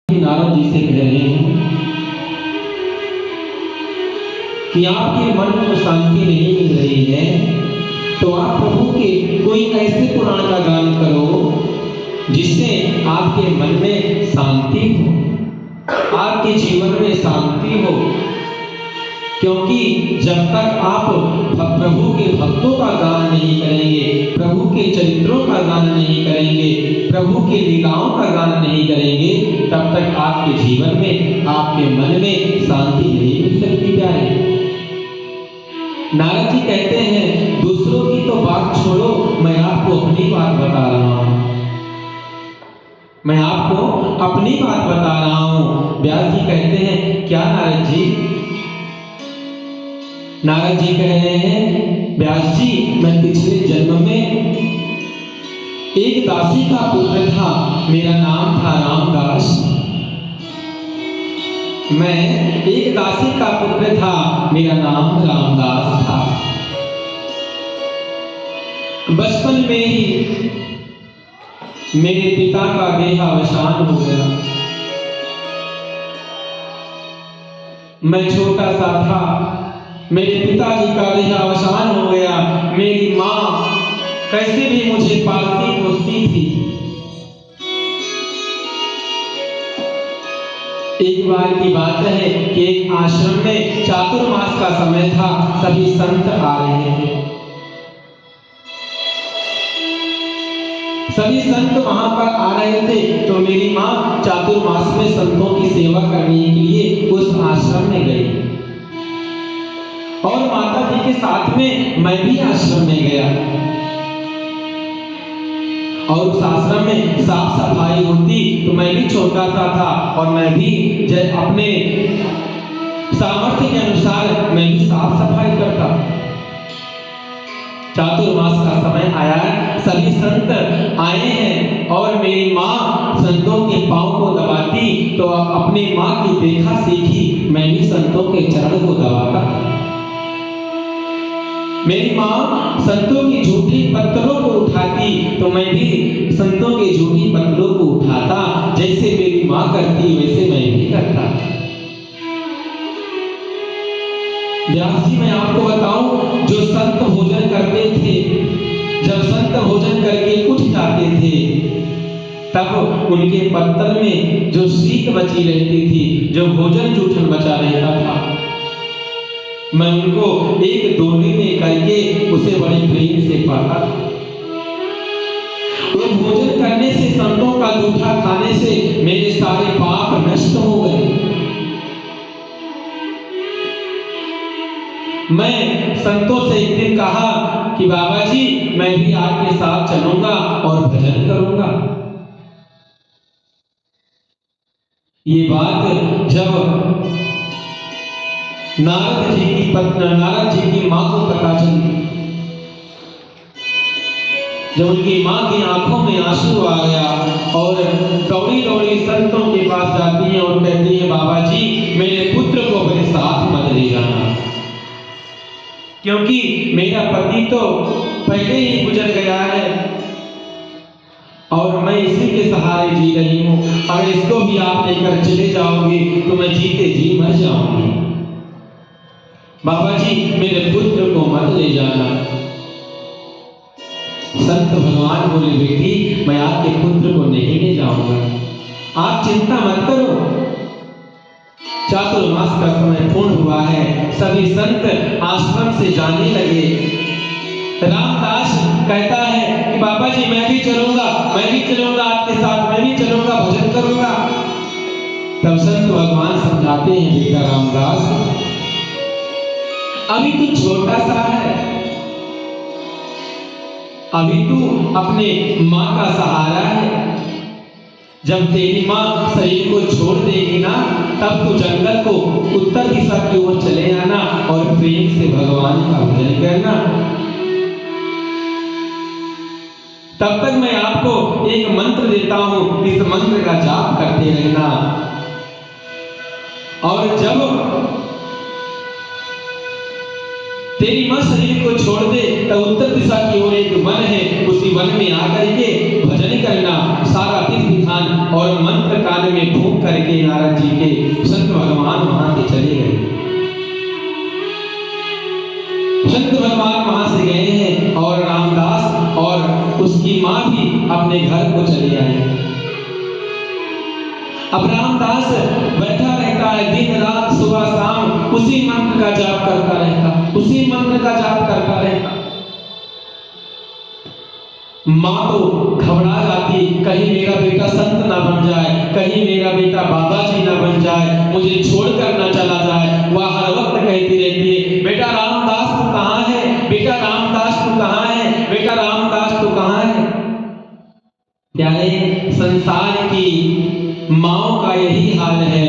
नारद जी से कह रहे हैं कि आपके मन को शांति नहीं मिल रही है, तो आप प्रभु के कोई ऐसे पुराण का गान करो जिससे आपके मन में शांति हो, आपके जीवन में शांति हो। क्योंकि जब तक आप प्रभु के भक्तों का गान नहीं करेंगे, प्रभु के चरित्रों का गान नहीं करेंगे, प्रभु के लीलाओं का गान नहीं करेंगे, तब तक आपके जीवन में, आपके मन में शांति नहीं मिल सकती। प्यारे नारद जी कहते हैं, दूसरों की तो बात छोड़ो, मैं आपको अपनी बात बता रहा हूं, मैं आपको अपनी बात बता रहा हूं। व्यास जी कहते हैं, क्या नारद जी? नारद जी कह रहे हैं, व्यास जी, मैं पिछले जन्म में एक दासी का पुत्र था, मेरा नाम था रामदास। मैं एक दासी का पुत्र था, मेरा नाम रामदास था। बचपन में ही मेरे पिता का देहावसान हो गया। मैं छोटा सा था, मेरे पिताजी का देहावसान हो गया। मेरी माँ कैसे भी मुझे पालती पोसती थी। एक बार की बात है कि एक आश्रम में चातुर्मास का समय था, सभी संत आ रहे थे। सभी संत वहां पर आ रहे थे, तो मेरी माँ चातुर्मास में संतों की सेवा करने के लिए उस आश्रम में गई और माता जी के साथ में मैं भी आश्रम में गया। और उस आश्रम में साफ सफाई होती, तो मैं भी छोटा सा था और मैं भी अपने सामर्थ्य के अनुसार मैं भी साफ सफाई करता। चातुर्मास का समय आया, सभी संत आए हैं और मेरी माँ संतों के पांव को दबाती, तो अपनी माँ की देखा सीखी मैं भी संतों के चरण को दबाता। मेरी माँ संतों की झूठी पत्तलों को उठाती, तो मैं भी संतों के झूठी पत्तलों को उठाता। जैसे मेरी माँ करती वैसे मैं भी करता। व्यास जी, मैं आपको बताऊं, जो संत भोजन करते थे, जब संत भोजन करके उठ जाते थे, तब उनके पत्तल में जो सीख बची रहती थी, जो भोजन जूठन बचा रहता था, मैं उनको एक डोली में करके उसे बड़े प्रेम से पाता। वो भोजन करने से, संतों का जूठा खाने से मेरे सारे पाप नष्ट हो गए। मैं संतों से एक दिन कहा कि बाबा जी, मैं भी आपके साथ चलूंगा और भजन करूंगा। ये बात जब नारद जी की पत्नी, नारद जी की माँ को पता चली, जब उनकी माँ की आंखों में आंसू आ गया और दौड़ी दौड़ी संतों के पास जाती है और कहती है, बाबा जी, मेरे पुत्र को अपने साथ मत ले जाना, क्योंकि मेरा पति तो पहले ही गुजर गया है और मैं इसी के सहारे जी रही हूँ। अगर इसको भी आप लेकर चले जाओगे तो मैं जीते जी मर जाऊंगी। बाबा जी, मेरे पुत्र को मत ले जाना। संत भगवान बोले, बेटी, मैं आपके पुत्र को नहीं ले जाऊंगा, आप चिंता मत करो। चातुर्मास का समय पूर्ण हुआ है, सभी संत आश्रम से जाने लगे। रामदास कहता है कि बाबा जी, मैं भी चलूंगा, मैं भी चलूंगा आपके साथ, मैं भी चलूंगा, भजन करूंगा। तब संत भगवान समझाते हैं, बेटा रामदास, अभी तू छोटा सा है, अभी तू अपने माँ का सहारा है। जब तेरी माँ शरीर को छोड़ देगी ना, तब तू जंगल को उत्तर दिशा की ओर चले आना और प्रेम से भगवान का भजन करना। तब तक मैं आपको एक मंत्र देता हूं, इस मंत्र का जाप करते रहना। और जब तेरी माँ शरीर को छोड़ दे, तब उत्तर दिशा की ओर एक वन है, उसी वन में आकर के भजन करना। सारा विधि विधान और मंत्र का नाद में फूंक करके नारद जी के संत भगवान वहां से चले गए। संत भगवान वहां से गए हैं और रामदास और उसकी मां भी अपने घर को चले आए। अब रामदास बैठा रहता है दिन रात सुबह शाम उसी मंत्र का जाप करता रहता, उसी मंत्र का जाप करता रहता। माँ तो घबरा जाती, कहीं मेरा बेटा संत ना बन जाए, कहीं मेरा बेटा बाबा जी ना बन जाए, मुझे छोड़कर ना चला जाए। वह हर वक्त कहती रहती है, बेटा रामदास तू कहाँ है, बेटा रामदास तू कहाँ है, बेटा रामदास तू कहाँ है। क्या है, संसार की माँओं का यही हाल है।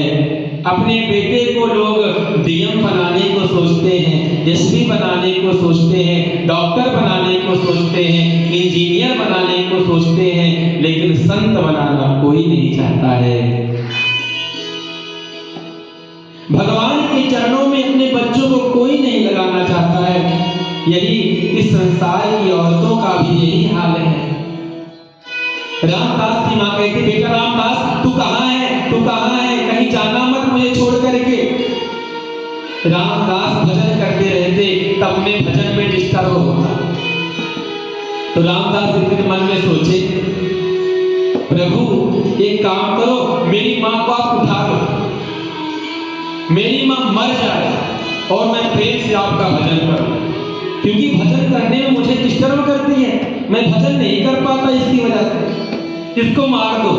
अपने बेटे को लोग डीएम बनाने को सोचते हैं, एसपी बनाने को सोचते हैं, डॉक्टर बनाने को सोचते हैं, इंजीनियर बनाने को सोचते हैं, लेकिन संत बनाना कोई नहीं चाहता है। भगवान के चरणों में अपने बच्चों को कोई नहीं लगाना चाहता है। यही इस संसार की औरतों का भी यही हाल है। रामदास की माँ कहती, बेटा रामदास तू कहाँ है, तू कहाँ है, कहीं जाना मत मुझे छोड़ करके। रामदास भजन करते रहते, तब में भजन में डिस्टर्ब होता। तो रामदास एक दिन मन में सोचे, प्रभु एक काम करो, मेरी माँ को आप उठा लो, मेरी माँ मर जाए और मैं प्रेम से आपका भजन करूं, क्योंकि भजन करने में मुझे डिस्टर्ब करती है, मैं भजन नहीं कर पाता इसकी वजह से, इसको मार दो।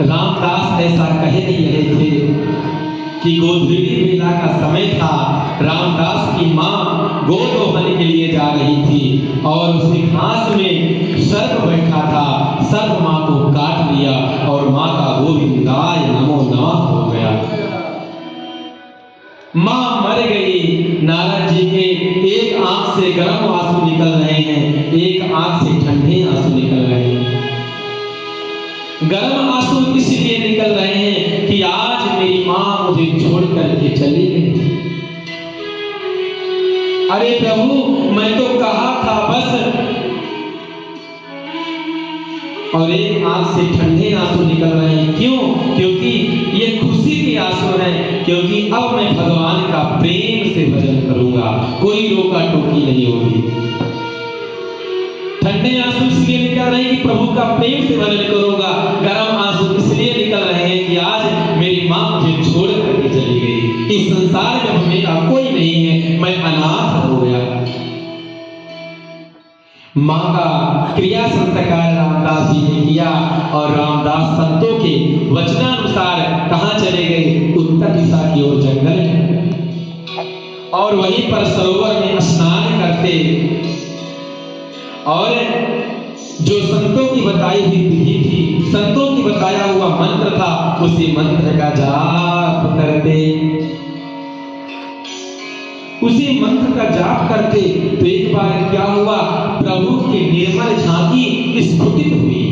रामदास ऐसा कह नहीं रहे थे कि गोधूली बेला का समय था। रामदास की माँ गोदोहन के लिए जा रही थी और उसी घास में सर्प बैठा था। सर्प माँ को काट लिया और माँ का गोविंदाय नमो नमः हो गया। माँ मर गई। नारद जी के एक आंख से गर्म आंसू निकल रहे हैं, एक आंख से ठंडे आंसू निकल रहे हैं। गर्म आंसू इसलिए निकल रहे हैं कि आज मेरी माँ मुझे छोड़ करके चली गई। अरे प्रभु मैं तो कहा था बस। और एक आंख से ठंडे आंसू निकल रहे हैं। क्यों? क्योंकि ये खुशी के आंसू हैं, क्योंकि अब मैं भगवान का प्रेम से भजन करूंगा, कोई रोका टोकी नहीं होगी। ठंडे आंसू इसलिए निकल रहे हैं कि प्रभु का प्रेम से भजन करूंगा। गर्म आंसू इसलिए निकल रहे हैं कि आज मेरी माँ मुझे छोड़ करके चली गई। इस संसार में मेरा कोई नहीं है, मैं अनाथ हो गया। माँ का क्रिया संस्कार रामदास जी ने किया और रामदास संतों के वचनानुसार कहाँ चले गए? उत्तर दिशा की ओर जंगल में, और वहीं पर सरोवर में स्नान करते और जो संतों की बताई हुई विधि थी, संतों की बताया हुआ मंत्र था, उसी मंत्र का जाप करते, उसी मंत्र का जाप करते। तो एक बार क्या हुआ, प्रभु की निर्मल झांकी स्फुटित हुई।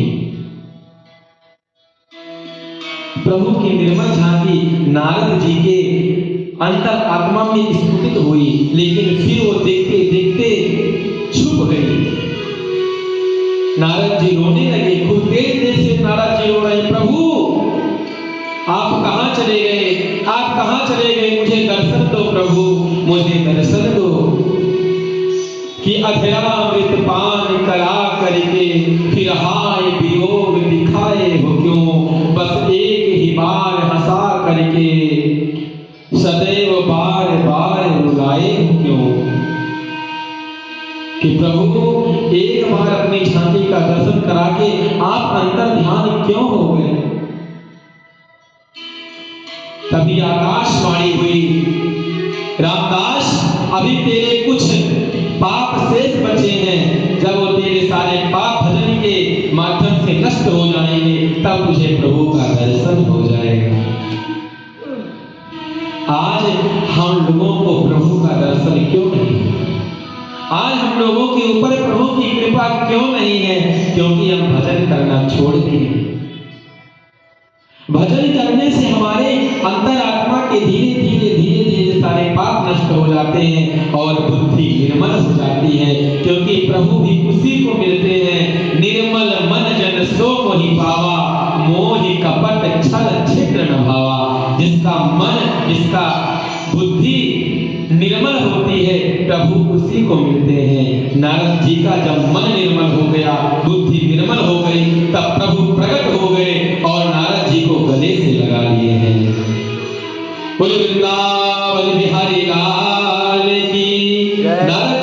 प्रभु की निर्मल झांकी नारद जी के अंतर आत्मा में स्फुटित हुई, लेकिन फिर वो देखते देखते छुप गई। नारद जी रोने लगे, खूब देर देर से नारद जी रो रहे, प्रभु आप कहाँ चले गए, आप कहाँ चले गए, मुझे दर्शन दो प्रभु, मुझे दर्शन दो। कि अधरामृत पान करा करके फिर हाय वियोग दिखाए हो क्यों, बस एक ही बार हंसा करके सदैव बार बार रुलाए हो क्यों। कि प्रभु एक बार अपनी झांकी का दर्शन करा के आप अंतर ध्यान क्यों हो गए। तभी आकाशवाणी हुई, रामदास अभी तेरे कुछ पाप शेष बचे हैं, जब वो तेरे सारे पाप भजन के माध्यम से नष्ट हो जाएंगे तब तुझे प्रभु का दर्शन हो जाएगा। आज हम लोगों को प्रभु का दर्शन क्यों नहीं? आज हम लोगों के ऊपर प्रभु की कृपा क्यों नहीं है? क्योंकि हम भजन करना छोड़ दिए। भजन करने से हमारे अंतरात्मा के धीरे धीरे धीरे धीरे सारे पाप नष्ट हो जाते हैं और बुद्धि निर्मल हो जाती है, क्योंकि प्रभु भी उसी को मिलते हैं। निर्मल मन जन सो मोहि पावा, मोहि कपट छल छिद्र न भावा। जिसका मन, जिसका बुद्धि निर्मल होती है, प्रभु उसी को मिलते हैं। नारद जी का जब मन निर्मल हो गया, बुद्धि निर्मल हो गई, तब प्रभु प्रकट हो गए और नारद जी को गले से लगा लिए हैं। बोलो वृंदावन बिहारी लाल की। नारद